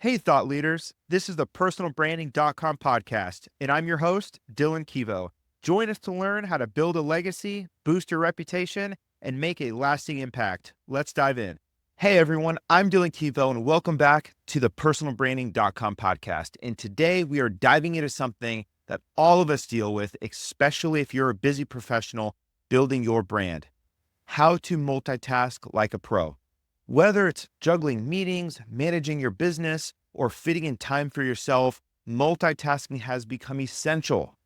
Hey, thought leaders. This is the personalbranding.com podcast, and I'm your host, Dillon Kivo. Join us to learn how to build a legacy, boost your reputation, and make a lasting impact. Let's dive in. Hey, everyone. I'm Dillon Kivo, and welcome back to the personalbranding.com podcast. And today we are diving into something that all of us deal with, especially if you're a busy professional building your brand: how to multitask like a pro. Whether it's juggling meetings, managing your business, or fitting in time for yourself, multitasking has become essential.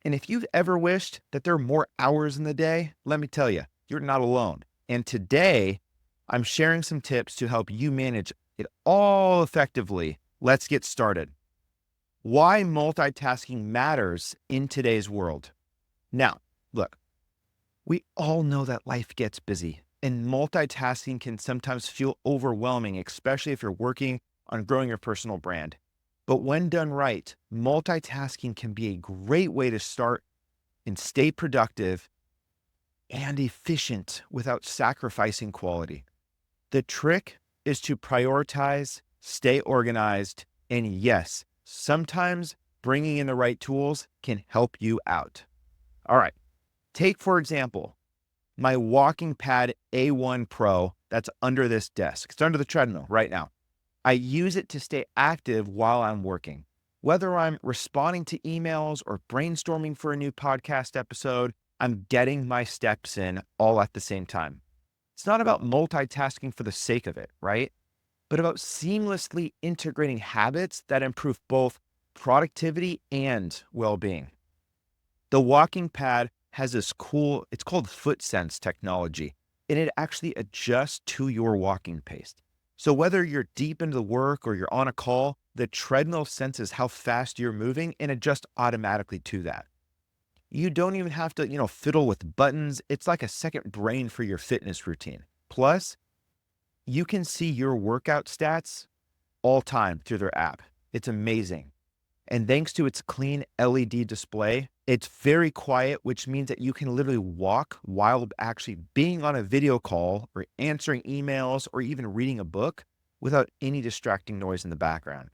And if you've ever wished that there are more hours in the day, let me tell you, you're not alone. And today, I'm sharing some tips to help you manage it all effectively. Let's get started. Why multitasking matters in today's world. Now, look, we all know that life gets busy, and multitasking can sometimes feel overwhelming, especially if you're working on growing your personal brand. But when done right, multitasking can be a great way to start and stay productive and efficient without sacrificing quality. The trick is to prioritize, stay organized, and yes, sometimes bringing in the right tools can help you out. All right. Take, for example, my WalkingPad A1 Pro that's under this desk. It's under the treadmill right now. I use it to stay active while I'm working. Whether I'm responding to emails or brainstorming for a new podcast episode, I'm getting my steps in all at the same time. It's not about multitasking for the sake of it, right? But about seamlessly integrating habits that improve both productivity and well-being. The walking pad has this cool, it's called foot sense technology, and it actually adjusts to your walking pace. So whether you're deep into the work or you're on a call, the treadmill senses how fast you're moving and adjusts automatically to that. You don't even have to, fiddle with buttons. It's like a second brain for your fitness routine. Plus, you can see your workout stats all time through their app. It's amazing. And thanks to its clean LED display, it's very quiet, which means that you can literally walk while actually being on a video call or answering emails or even reading a book without any distracting noise in the background.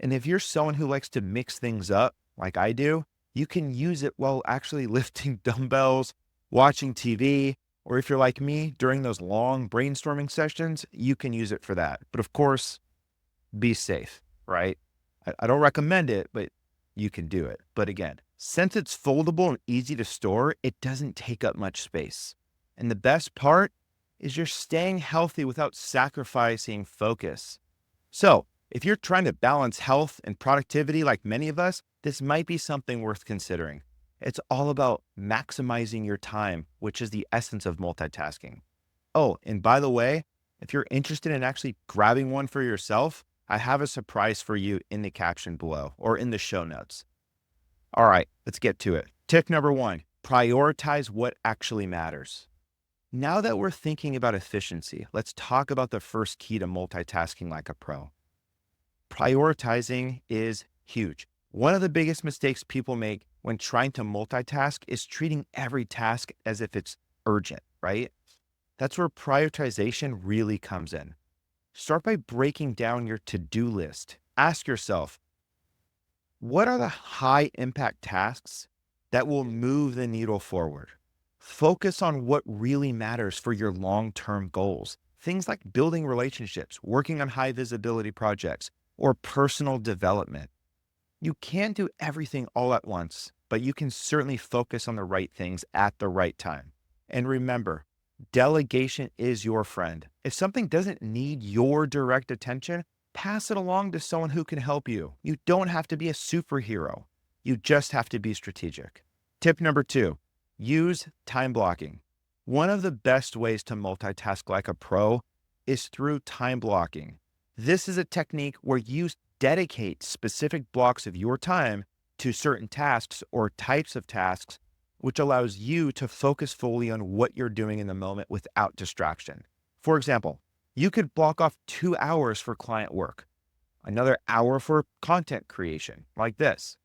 And if you're someone who likes to mix things up like I do, you can use it while actually lifting dumbbells, watching TV, or if you're like me, during those long brainstorming sessions, you can use it for that. But of course, be safe, right? I don't recommend it, but you can do it. But again, since it's foldable and easy to store, it doesn't take up much space. And the best part is you're staying healthy without sacrificing focus. So if you're trying to balance health and productivity like many of us, this might be something worth considering. It's all about maximizing your time, which is the essence of multitasking. Oh, and by the way, if you're interested in actually grabbing one for yourself, I have a surprise for you in the caption below or in the show notes. All right, let's get to it. Tip number 1, prioritize what actually matters. Now that we're thinking about efficiency, let's talk about the first key to multitasking like a pro. Prioritizing is huge. One of the biggest mistakes people make when trying to multitask is treating every task as if it's urgent, right? That's where prioritization really comes in. Start by breaking down your to-do list. Ask yourself, what are the high impact tasks that will move the needle forward? Focus on what really matters for your long-term goals. Things like building relationships, working on high visibility projects, or personal development. You can't do everything all at once, but you can certainly focus on the right things at the right time. And remember, delegation is your friend. If something doesn't need your direct attention, pass it along to someone who can help you. You don't have to be a superhero. You just have to be strategic. Tip number 2, use time blocking. One of the best ways to multitask like a pro is through time blocking. This is a technique where you dedicate specific blocks of your time to certain tasks or types of tasks, which allows you to focus fully on what you're doing in the moment without distraction. For example, you could block off 2 hours for client work, another hour for content creation like this,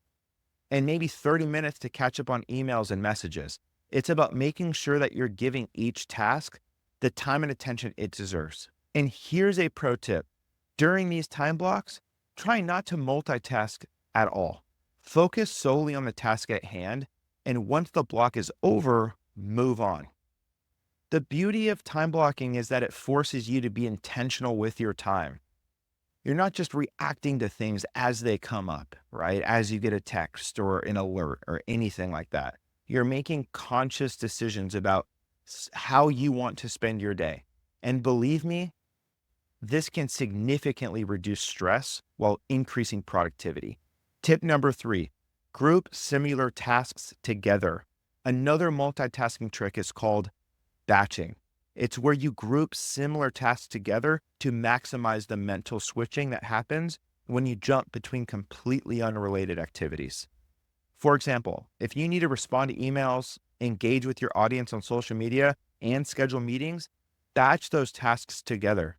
and maybe 30 minutes to catch up on emails and messages. It's about making sure that you're giving each task the time and attention it deserves. And here's a pro tip. During these time blocks, Try not to multitask at all. Focus solely on the task at hand, and once the block is over, move on. The beauty of time blocking is that it forces you to be intentional with your time. You're not just reacting to things as they come up, right? As you get a text or an alert or anything like that. You're making conscious decisions about how you want to spend your day. And believe me, this can significantly reduce stress while increasing productivity. Tip number 3, group similar tasks together. Another multitasking trick is called batching. It's where you group similar tasks together to maximize the mental switching that happens when you jump between completely unrelated activities. For example, if you need to respond to emails, engage with your audience on social media, and schedule meetings, batch those tasks together.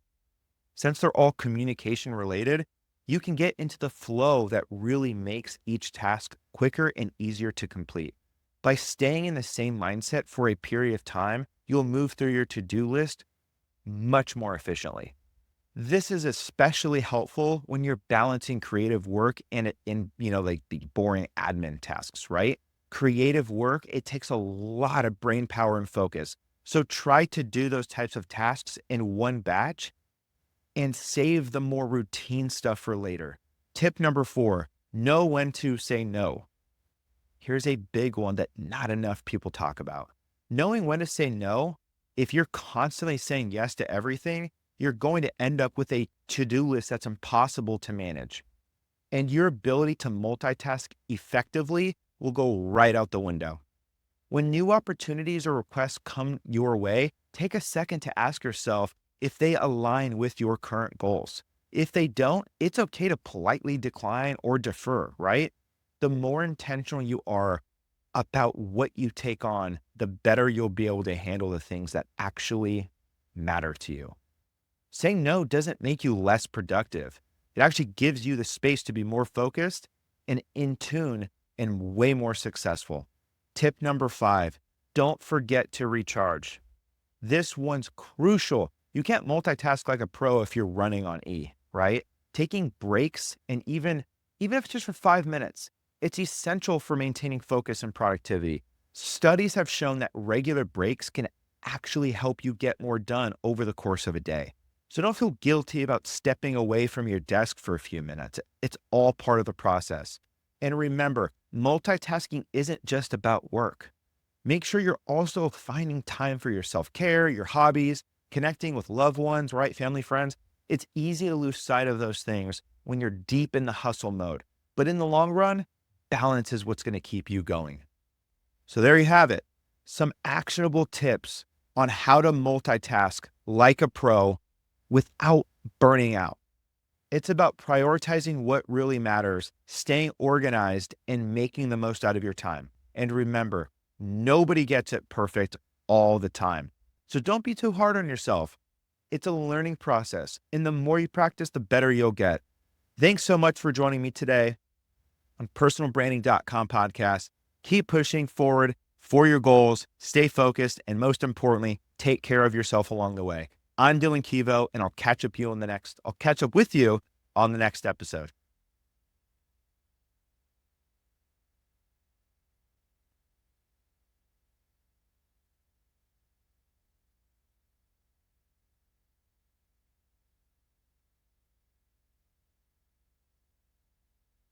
Since they're all communication related, you can get into the flow that really makes each task quicker and easier to complete. By staying in the same mindset for a period of time, you'll move through your to-do list much more efficiently. This is especially helpful when you're balancing creative work and like the boring admin tasks, right? Creative work, it takes a lot of brain power and focus. So try to do those types of tasks in one batch and save the more routine stuff for later. Tip number 4, know when to say no. Here's a big one that not enough people talk about. Knowing when to say no, if you're constantly saying yes to everything, you're going to end up with a to-do list that's impossible to manage. And your ability to multitask effectively will go right out the window. When new opportunities or requests come your way, take a second to ask yourself if they align with your current goals. If they don't, it's okay to politely decline or defer, right? The more intentional you are about what you take on, the better you'll be able to handle the things that actually matter to you. Saying no doesn't make you less productive. It actually gives you the space to be more focused and in tune and way more successful. Tip number 5, don't forget to recharge. This one's crucial. You can't multitask like a pro if you're running on E, right? Taking breaks, and even if it's just for 5 minutes, it's essential for maintaining focus and productivity. Studies have shown that regular breaks can actually help you get more done over the course of a day. So don't feel guilty about stepping away from your desk for a few minutes. It's all part of the process. And remember, multitasking isn't just about work. Make sure you're also finding time for your self-care, your hobbies, connecting with loved ones, right? Family, friends. It's easy to lose sight of those things when you're deep in the hustle mode. But in the long run, balance is what's going to keep you going. So there you have it. Some actionable tips on how to multitask like a pro without burning out. It's about prioritizing what really matters, staying organized, and making the most out of your time. And remember, nobody gets it perfect all the time. So don't be too hard on yourself. It's a learning process, and the more you practice, the better you'll get. Thanks so much for joining me today on personalbranding.com podcast. Keep pushing forward for your goals, stay focused, and most importantly, take care of yourself along the way. I'm Dillon Kivo, and I'll catch up with you on the next episode.